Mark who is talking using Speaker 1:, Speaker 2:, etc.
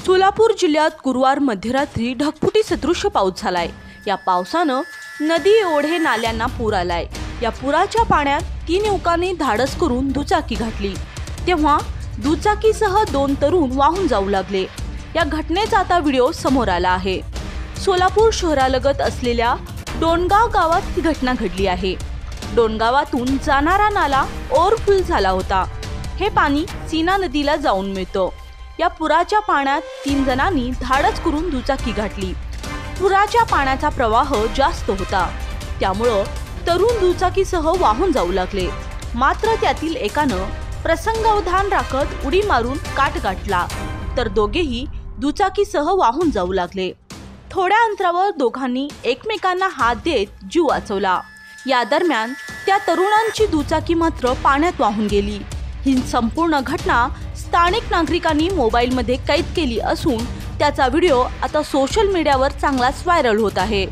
Speaker 1: सोलापूर जिल्ह्यात गुरुवार मध्यरात्री ढगफुटी सदृश्य पाऊस झालाय। या पावसानं नदी ओढे नाल्यांना पूर आलाय। या पुराच्या पाण्यात 3 युवकांनी धाडस करून दुचाकी घातली, तेव्हा दुचाकीसह 2 तरुण वाहून जाऊ लागले। या घटनेचा आता व्हिडिओ समोर आला आहे। सोलापूर शहरालगत असलेल्या डोणगाव गावात ही घटना घडली आहे। डोणगावातून जाणारा नाला ओव्हरफ्लो झाला होता। हे पाणी सीना नदीला जाऊन मिळतं। या पुराच्या पाण्यात 3 जणांनी धाडस करून दुचाकी घातली। पुराच्या पाण्याचा प्रवाह जास्त होता, त्यामुळे तरुण दुचाकीसह वाहून जाऊ लागले। मात्र त्यातील एकानं प्रसंगावधान राखत उडी मारून काठ गाठला, तर दोघेही दुचाकीसह वाहून जाऊ लागले। थोड्या अंतरावर दोघांनी एकमेकांना हात देत जीव वाचवला। या दरम्यान त्या तरुणांची दुचाकी मात्र पाण्यात वाहून गेली। ही संपूर्ण घटना स्थानिक नागरिकांनी मोबाईलमध्ये कैद केली असून त्याचा व्हिडिओ आता सोशल मीडियावर चांगलाच व्हायरल होत आहे।